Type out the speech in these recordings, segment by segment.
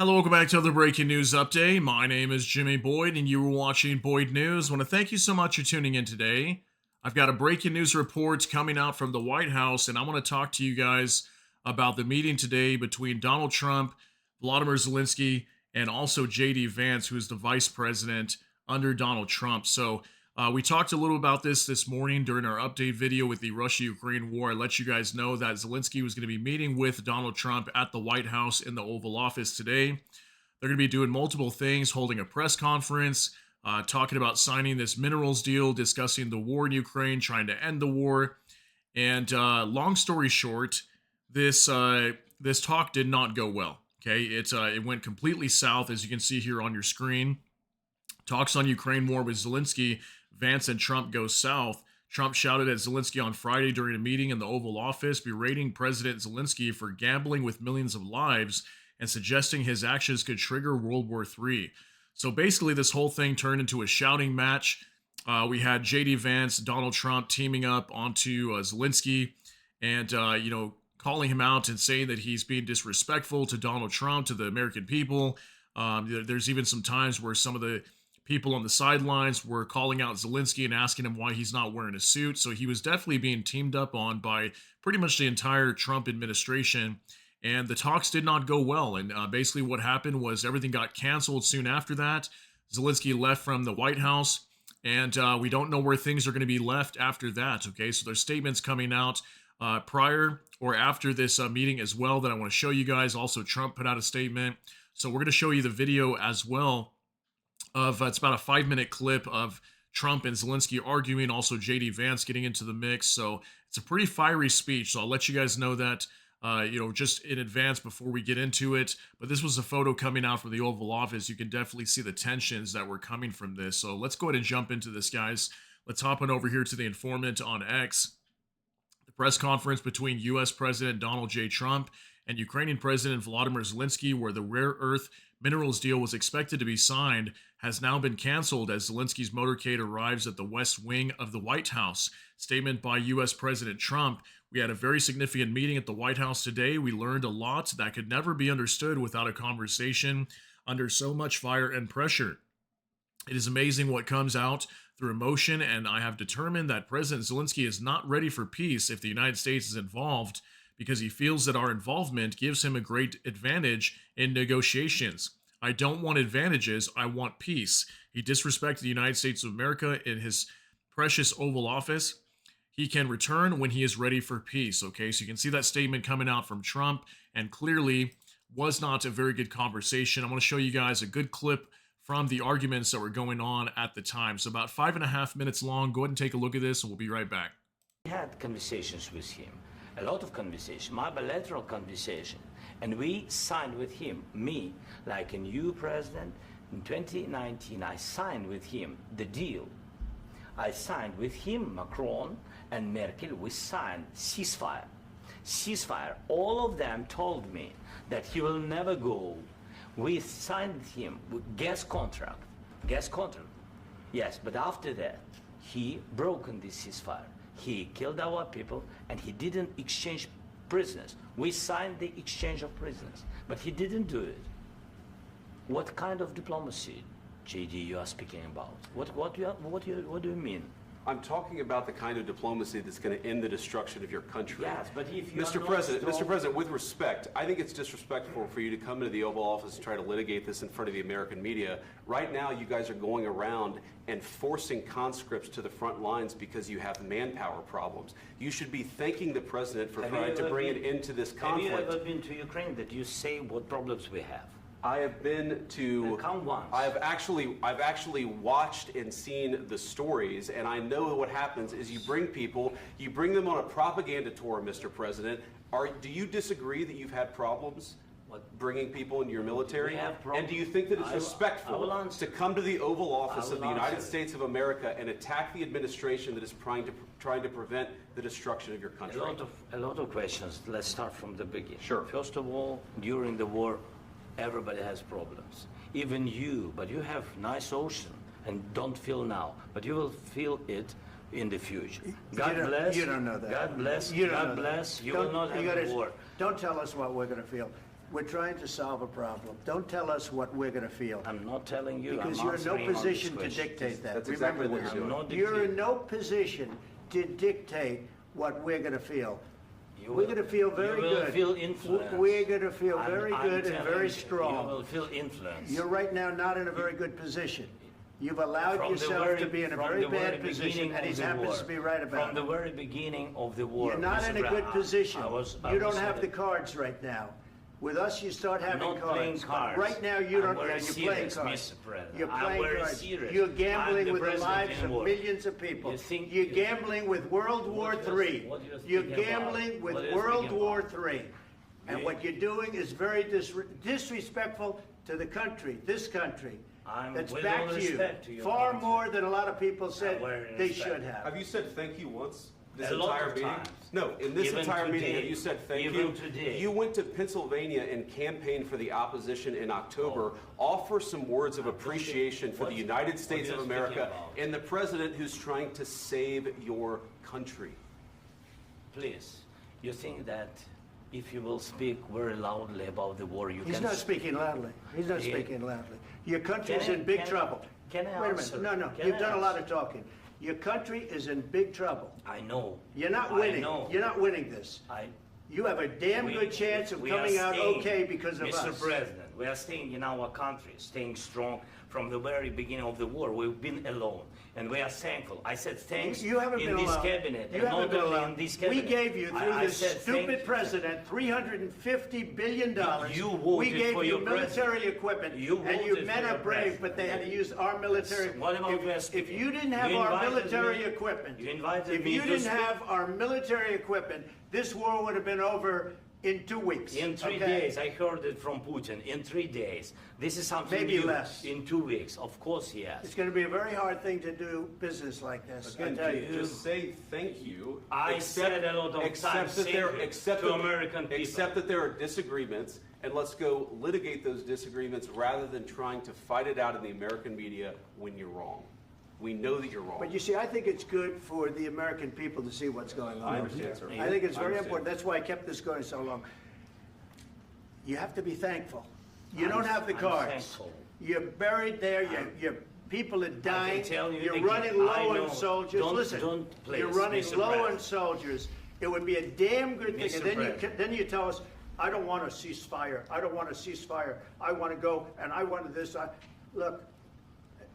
Hello, welcome back to another breaking news update. My name is Jimmy Boyd, and you are watching Boyd News. I want to thank you so much for tuning in today. I've got a breaking news report coming out from the White House, and I want to talk to you guys about the meeting today between Donald Trump, Volodymyr Zelensky, and also JD Vance, who is the vice president under Donald Trump. We talked a little about this morning during our update video with the Russia-Ukraine war. I let you guys know that Zelensky was going to be meeting with Donald Trump at the White House in the Oval Office today. They're going to be doing multiple things, holding a press conference, talking about signing this minerals deal, discussing the war in Ukraine, trying to end the war. And long story short, this talk did not go well. Okay, it went completely south, as you can see here on your screen. Talks on Ukraine war with Zelensky, Vance, and Trump go south. Trump shouted at Zelensky on Friday during a meeting in the Oval Office, berating President Zelensky for gambling with millions of lives and suggesting his actions could trigger World War III. So basically, this whole thing turned into a shouting match. We had JD Vance, Donald Trump teaming up onto Zelensky and, calling him out and saying that he's being disrespectful to Donald Trump, to the American people. There's even some times where some of the people on the sidelines were calling out Zelensky and asking him why he's not wearing a suit. So he was definitely being teamed up on by pretty much the entire Trump administration. And the talks did not go well. And basically what happened was everything got canceled soon after that. Zelensky left from the White House, and we don't know where things are going to be left after that. Okay, so there's statements coming out prior or after this meeting as well that I want to show you guys. Also, Trump put out a statement. So we're going to show you the video as well of it's about a 5-minute clip of Trump and Zelensky arguing, also JD Vance getting into the mix. So it's a pretty fiery speech. So I'll let you guys know that, just in advance before we get into it. But this was a photo coming out from the Oval Office. You can definitely see the tensions that were coming from this. So let's go ahead and jump into this, guys. Let's hop on over here to the informant on X. The press conference between U.S. President Donald J. Trump and Ukrainian President Volodymyr Zelensky, where the rare earth minerals deal was expected to be signed, has now been canceled as Zelensky's motorcade arrives at the West Wing of the White House. Statement by U.S. President Trump: "We had a very significant meeting at the White House today. We learned a lot that could never be understood without a conversation under so much fire and pressure. It is amazing what comes out through emotion, and I have determined that President Zelensky is not ready for peace if the United States is involved, because he feels that our involvement gives him a great advantage in negotiations. I don't want advantages, I want peace. He disrespected the United States of America in his precious Oval Office. He can return when he is ready for peace." Okay, so you can see that statement coming out from Trump, and clearly was not a very good conversation. I want to show you guys a good clip from the arguments that were going on at the time. So about 5.5 minutes long. Go ahead and take a look at this, and we'll be right back. We had conversations with him, a lot of conversation, my bilateral conversation, and we signed with him, me, like a new president. In 2019, I signed with him the deal. I signed with him, Macron and Merkel, we signed ceasefire. Ceasefire. All of them told me that he will never go. We signed with him with gas contract. Gas contract. Yes, but after that, he broken this ceasefire. He killed our people, and he didn't exchange prisoners. We signed the exchange of prisoners, but he didn't do it. What kind of diplomacy, JD, you are speaking about? What do you mean? I'm talking about the kind of diplomacy that's going to end the destruction of your country. Yes, but if you Mr. President, with respect, I think it's disrespectful for you to come into the Oval Office and try to litigate this in front of the American media. Right now, you guys are going around and forcing conscripts to the front lines because you have manpower problems. You should be thanking the president for trying to bring it into this conflict. Have you ever been to Ukraine that you say what problems we have? I have been to. Come once. I've actually watched and seen the stories, and I know what happens is you bring them on a propaganda tour, Mr. President. Do you disagree that you've had problems bringing people into your military? We have problems. And do you think that it's respectful to come to the Oval Office of the United States of America and attack the administration that is trying to prevent the destruction of your country? A lot of questions. Let's start from the beginning. Sure. First of all, during the war, everybody has problems. Even you, but you have nice ocean and don't feel now, but you will feel it in the future. God bless. You don't know that. God bless. You don't God know bless. that. You will not have a war. Don't tell us what we're going to feel. We're trying to solve a problem. Don't tell us what we're going to feel. I'm not telling you. Because I'm you're in no answering on position this to question. dictate that. That's Remember exactly what this. you're doing. I'm not You're in dictating. no position to dictate what we're going to feel. You We're will- going to feel very you will good. feel influenced. We're going to feel very I'm good and telling very you, strong. You will feel influenced. You're right now not in a very good position. You've allowed From the yourself very- to be in a from very the very bad position, beginning and of he the happens war. to be right about From the it. very beginning of the war. You're not in a Mr. good Brown, position. I You was don't have the cards right now. With us, you start having not cards. playing But cards. right now, you I'm don't. very You're playing serious, cards. Mr. President. You're I'm playing very cards. serious. You're I'm gambling the with the president lives in of war. millions of people. You think- You're gambling with World War What do you- III. what do you You're think about? gambling with What do you World think War about? III. And You- what you're doing is very disrespectful to the country, this country. I'm That's with back all to you. respect to your Far country. more than a lot of people said very they respect. should have. Have you said thank you once this A lot entire of meeting? times. No, in this Even entire meeting, today. have you said thank Even you? today. You went to Pennsylvania and campaigned for the opposition in October. Offer some words of appreciation for the United States what of you're speaking America about. and the president who's trying to save your country. Please, you think that if you will speak very loudly about the war, you He's can... not speaking loudly. He's not Yeah. speaking loudly. Your country's Can I- in big can I- trouble. can I Wait a answer? minute. No, Can you've I done a lot answer? of talking. Your country is in big trouble. I know. You're not I winning. know. You're not winning this. You have a damn We- good chance of we coming are out staying, okay because of Mr. us. President, we are staying in our country, staying strong from the very beginning of the war. We've been alone, and we are thankful. I said thanks You haven't in been this alone. cabinet, You and haven't not been only alone. in this We cabinet. gave you, through I this said stupid thank- president, $350 billion. You voted we gave for you your military president. equipment, You and you voted men for are your brave, president. but they had to use our military. What about if, West if you didn't have You our invited military me- equipment, you invited if me you to didn't speak- have our military equipment, this war would have been over in 2 weeks. In 3 okay? days, I heard it from Putin. In 3 days, this is something Maybe new. less. In 2 weeks, of course, yes. It's going to be a very hard thing to do business like this. I Again, tell you. just say thank you. I said a lot of accept times that thank there, you accept to that- American people. Accept that there are disagreements, and let's go litigate those disagreements rather than trying to fight it out in the American media when you're wrong. We know that you're wrong. But you see, I think it's good for the American people to see what's going on. I understand, sir. I think it's I very understand. important. That's why I kept this going so long. You have to be thankful. You I'm- don't have the I'm cards. thankful. You're buried there. Your people are dying. tell you You're again, running I low know. on soldiers. Don't- Listen, don't, please, you're running Mr. low on President. soldiers. It would be a damn good thing. Mr. And then President. then you tell us, I don't want a ceasefire. I don't want a ceasefire. I want to go and I want this. Look,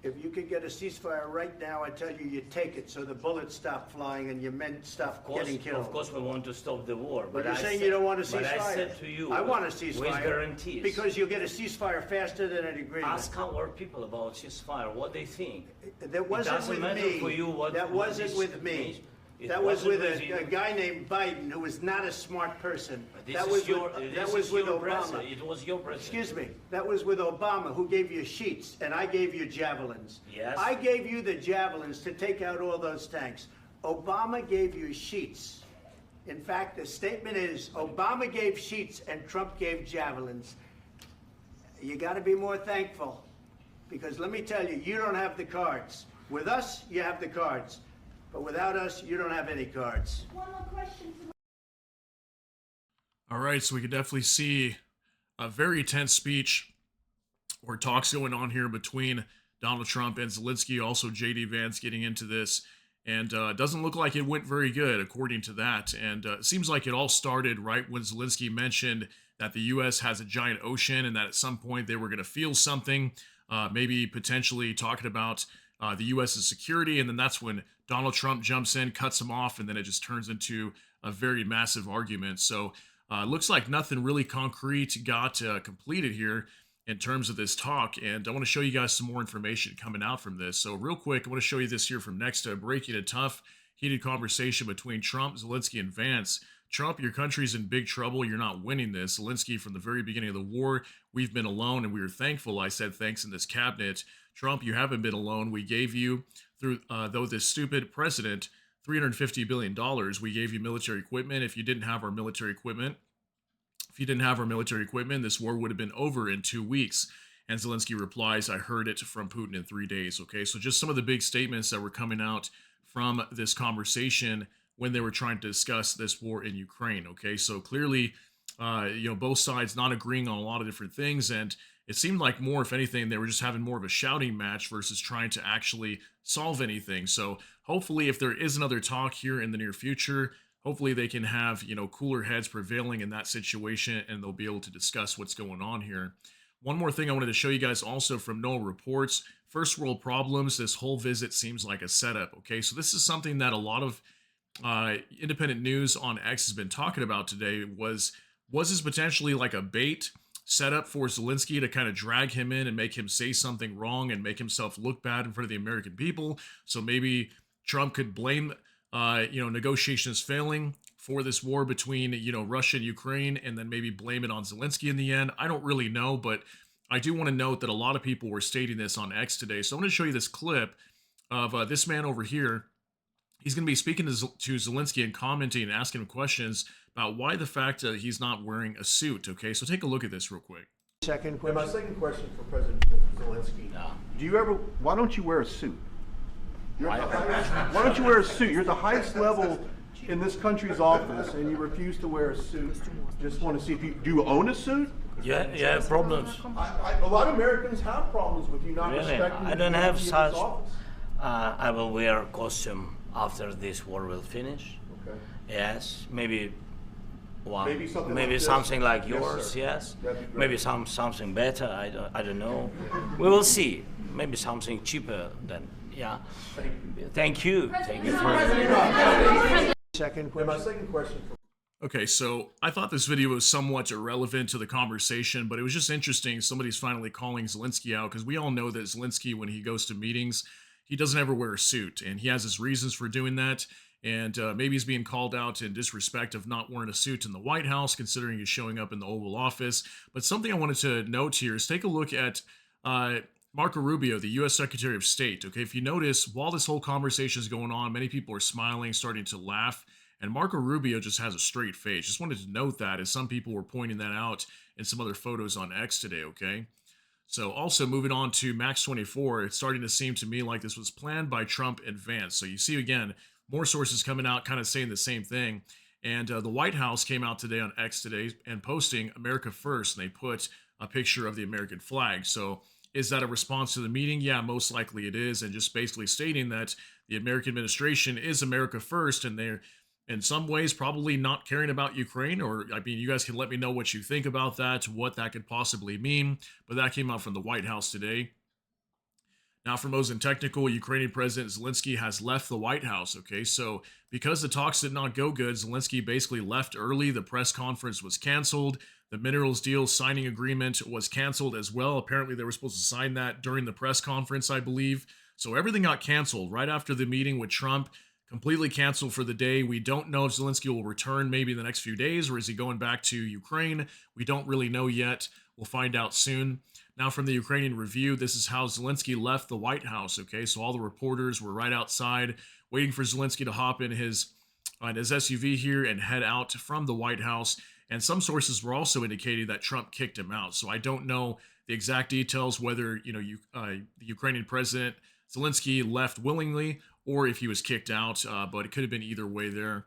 if you could get a ceasefire right now, I tell you, you take it so the bullets stop flying and your men stop getting killed. Of course, we want to stop the war. But you're I saying said- you don't want a ceasefire. But I said to you, I want a with ceasefire. guarantees. Because you'll get a ceasefire faster than an agreement. Ask our people about ceasefire, what they think. That wasn't doesn't with matter me. for you what- That what wasn't this with me. means. It That was wasn't with with you. a guy named Biden who was not a smart person. This That is was your, with, this that was is with your Obama. president. It was your president. Excuse me. That was with Obama, who gave you sheets, and I gave you javelins. Yes. I gave you the javelins to take out all those tanks. Obama gave you sheets. In fact, the statement is Obama gave sheets and Trump gave javelins. You got to be more thankful, because let me tell you, you don't have the cards. With us, you have the cards. But without us, you don't have any cards. One more question for All right, so we could definitely see a very tense speech or talks going on here between Donald Trump and Zelenskyy. Also, J.D. Vance getting into this, and it doesn't look like it went very good, according to that. And it seems like it all started right when Zelenskyy mentioned that the U.S. has a giant ocean and that at some point they were going to feel something, maybe potentially talking about the U.S.'s security, and then that's when Donald Trump jumps in, cuts him off, and then it just turns into a very massive argument. So looks like nothing really concrete got completed here in terms of this talk, and I want to show you guys some more information coming out from this. So real quick, I want to show you this here from next to breaking a tough, heated conversation between Trump, Zelenskyy, and Vance. Trump, your country's in big trouble. You're not winning this. Zelenskyy, from the very beginning of the war, we've been alone, and we were thankful. I said thanks in this cabinet. Trump, you haven't been alone. We gave you, through though this stupid president, $350 billion. We gave you military equipment. If you didn't have our military equipment, this war would have been over in 2 weeks. And Zelenskyy replies, I heard it from Putin in 3 days. Okay, so just some of the big statements that were coming out from this conversation when they were trying to discuss this war in Ukraine. Okay, so clearly both sides not agreeing on a lot of different things. And it seemed like more, if anything, they were just having more of a shouting match versus trying to actually solve anything. So hopefully, if there is another talk here in the near future, hopefully they can have, cooler heads prevailing in that situation and they'll be able to discuss what's going on here. One more thing I wanted to show you guys also from NOAA reports, first world problems. This whole visit seems like a setup. Okay, so this is something that a lot of independent news on X has been talking about today. Was this potentially like a bait setup for Zelensky to kind of drag him in and make him say something wrong and make himself look bad in front of the American people? So maybe Trump could blame negotiations failing for this war between, Russia and Ukraine, and then maybe blame it on Zelensky in the end. I don't really know, but I do want to note that a lot of people were stating this on X today. So I'm going to show you this clip of this man over here. He's going to be speaking to Zelensky and commenting and asking him questions about why the fact that he's not wearing a suit. Okay, so take a look at this real quick. Second And question. my second question for President Zelensky. Why don't you wear a suit? Why don't you wear a suit? You're at the highest level in this country's office and you refuse to wear a suit. Just want to see if do you own a suit? Yeah, problems. A lot of Americans have problems with you not Really? respecting I don't the have dignity of such. this office. I will wear a costume after this war will finish. Okay. Yes, maybe one. Maybe something maybe like this. something like Yes, yours. sir. Yes. That'd be great. Maybe something better. I don't know. We will see. Maybe something cheaper than yeah. Thank you. Thank you for. Second And my question. second question for Okay, so I thought this video was somewhat irrelevant to the conversation, but it was just interesting. Somebody's finally calling Zelensky out because we all know that Zelensky, when he goes to meetings, he doesn't ever wear a suit, and he has his reasons for doing that. And maybe he's being called out in disrespect of not wearing a suit in the White House, considering he's showing up in the Oval Office. But something I wanted to note here is take a look at Marco Rubio, the U.S. Secretary of State. Okay, if you notice, while this whole conversation is going on, many people are smiling, starting to laugh. And Marco Rubio just has a straight face. Just wanted to note that, as some people were pointing that out in some other photos on X today, okay? So also moving on to Max 24, it's starting to seem to me like this was planned by Trump in advance. So you see, again, more sources coming out kind of saying the same thing. And the White House came out today on X today and posting America First, and they put a picture of the American flag. So is that a response to the meeting? Yeah, most likely it is. And just basically stating that the American administration is America First, and they're in some ways probably not caring about Ukraine. Or, I mean, you guys can let me know what you think about that, what that could possibly mean. But that came out from the White House today. Now, for those in technical, Ukrainian President Zelensky has left the White House. Okay, so because the talks did not go good, Zelensky basically left early. The press conference was canceled. The minerals deal signing agreement was canceled as well. Apparently, they were supposed to sign that during the press conference, I believe. So everything got canceled right after the meeting with Trump. Completely canceled for the day. We don't know if Zelensky will return maybe in the next few days, or is he going back to Ukraine? We don't really know yet. We'll find out soon. Now, from the Ukrainian Review, this is how Zelensky left the White House. Okay, so all the reporters were right outside waiting for Zelensky to hop in his SUV here and head out from the White House. And some sources were also indicating that Trump kicked him out. So I don't know the exact details, whether the Ukrainian president Zelensky left willingly or if he was kicked out, but it could have been either way there.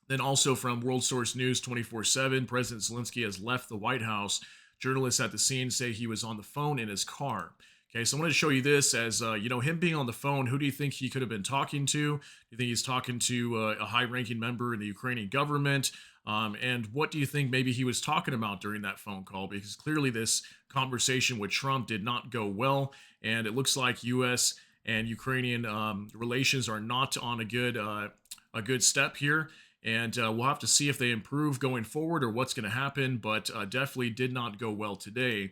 Then also from World Source News 24/7, President Zelensky has left the White House. Journalists at the scene say he was on the phone in his car. Okay, so I wanted to show you this as, him being on the phone. Who do you think he could have been talking to? Do you think he's talking to a high-ranking member in the Ukrainian government? And what do you think maybe he was talking about during that phone call? Because clearly this conversation with Trump did not go well, and it looks like U.S. and Ukrainian relations are not on a good step here. And we'll have to see if they improve going forward or what's going to happen, but definitely did not go well today.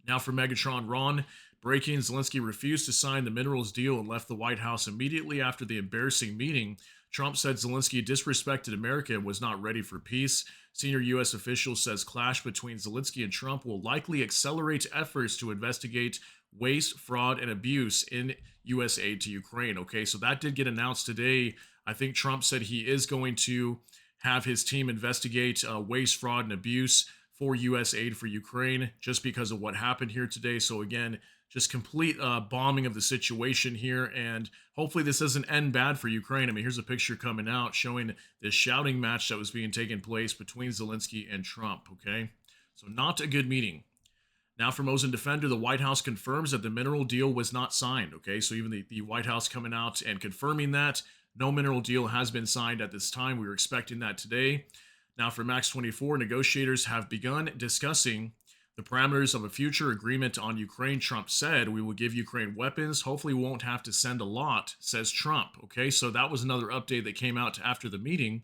Now for Megatron Ron, breaking: Zelensky refused to sign the minerals deal and left the White House immediately after the embarrassing meeting. Trump said Zelensky disrespected America and was not ready for peace. Senior U.S. official says clash between Zelensky and Trump will likely accelerate efforts to investigate waste, fraud, and abuse in U.S. aid to Ukraine. Okay, so that did get announced today. I think Trump said he is going to have his team investigate waste, fraud, and abuse for U.S. aid for Ukraine just because of what happened here today. So again, just complete bombing of the situation here, and hopefully this doesn't end bad for Ukraine. I mean, here's a picture coming out showing this shouting match that was being taken place between Zelenskyy and Trump, okay? So not a good meeting. Now for Mosin Defender, the White House confirms that the mineral deal was not signed, okay? So even the White House coming out and confirming that no mineral deal has been signed at this time. We were expecting that today. Now for Max 24, negotiators have begun discussing the parameters of a future agreement on Ukraine. Trump said, we will give Ukraine weapons. Hopefully we won't have to send a lot, says Trump. Okay, so that was another update that came out after the meeting.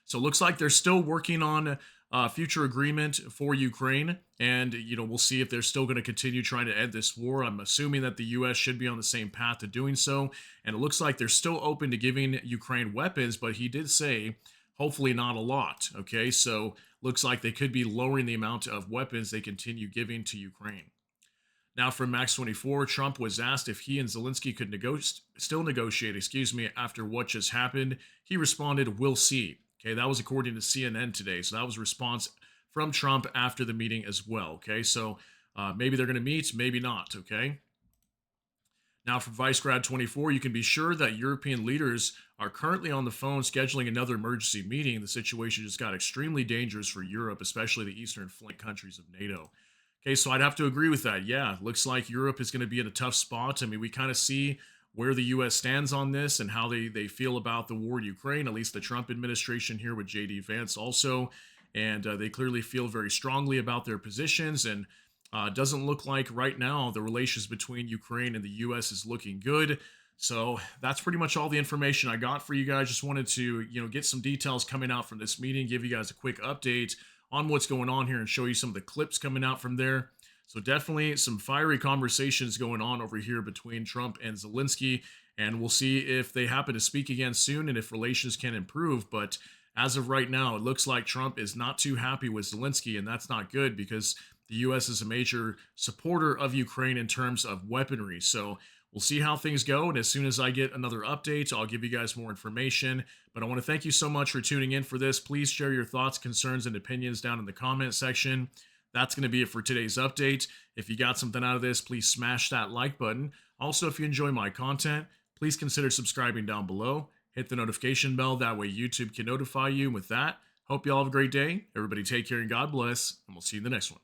So it looks like they're still working on a future agreement for Ukraine. And, we'll see if they're still going to continue trying to end this war. I'm assuming that the U.S. should be on the same path to doing so. And it looks like they're still open to giving Ukraine weapons, but he did say, hopefully not a lot. Okay, so looks like they could be lowering the amount of weapons they continue giving to Ukraine. Now from Max 24, Trump was asked if he and Zelenskyy could still negotiate, after what just happened. He responded, we'll see. Okay, that was according to CNN today. So that was a response from Trump after the meeting as well. Okay, so maybe they're going to meet, maybe not. Okay. Now, for Vice Grad 24, you can be sure that European leaders are currently on the phone scheduling another emergency meeting. The situation just got extremely dangerous for Europe, especially the eastern flank countries of NATO. Okay, so I'd have to agree with that. Yeah, looks like Europe is going to be in a tough spot. I mean, we kind of see where the U.S. stands on this and how they feel about the war in Ukraine, at least the Trump administration here with J.D. Vance also. And they clearly feel very strongly about their positions, and doesn't look like right now the relations between Ukraine and the U.S. is looking good. So that's pretty much all the information I got for you guys. Just wanted to, get some details coming out from this meeting, give you guys a quick update on what's going on here and show you some of the clips coming out from there. So definitely some fiery conversations going on over here between Trump and Zelenskyy, and we'll see if they happen to speak again soon and if relations can improve. But as of right now, it looks like Trump is not too happy with Zelenskyy, and that's not good because the U.S. is a major supporter of Ukraine in terms of weaponry. So we'll see how things go, and as soon as I get another update, I'll give you guys more information. But I want to thank you so much for tuning in for this. Please share your thoughts, concerns, and opinions down in the comment section. That's going to be it for today's update. If you got something out of this, please smash that like button. Also, if you enjoy my content, please consider subscribing down below. Hit the notification bell. That way YouTube can notify you. And with that, hope you all have a great day. Everybody take care and God bless. And we'll see you in the next one.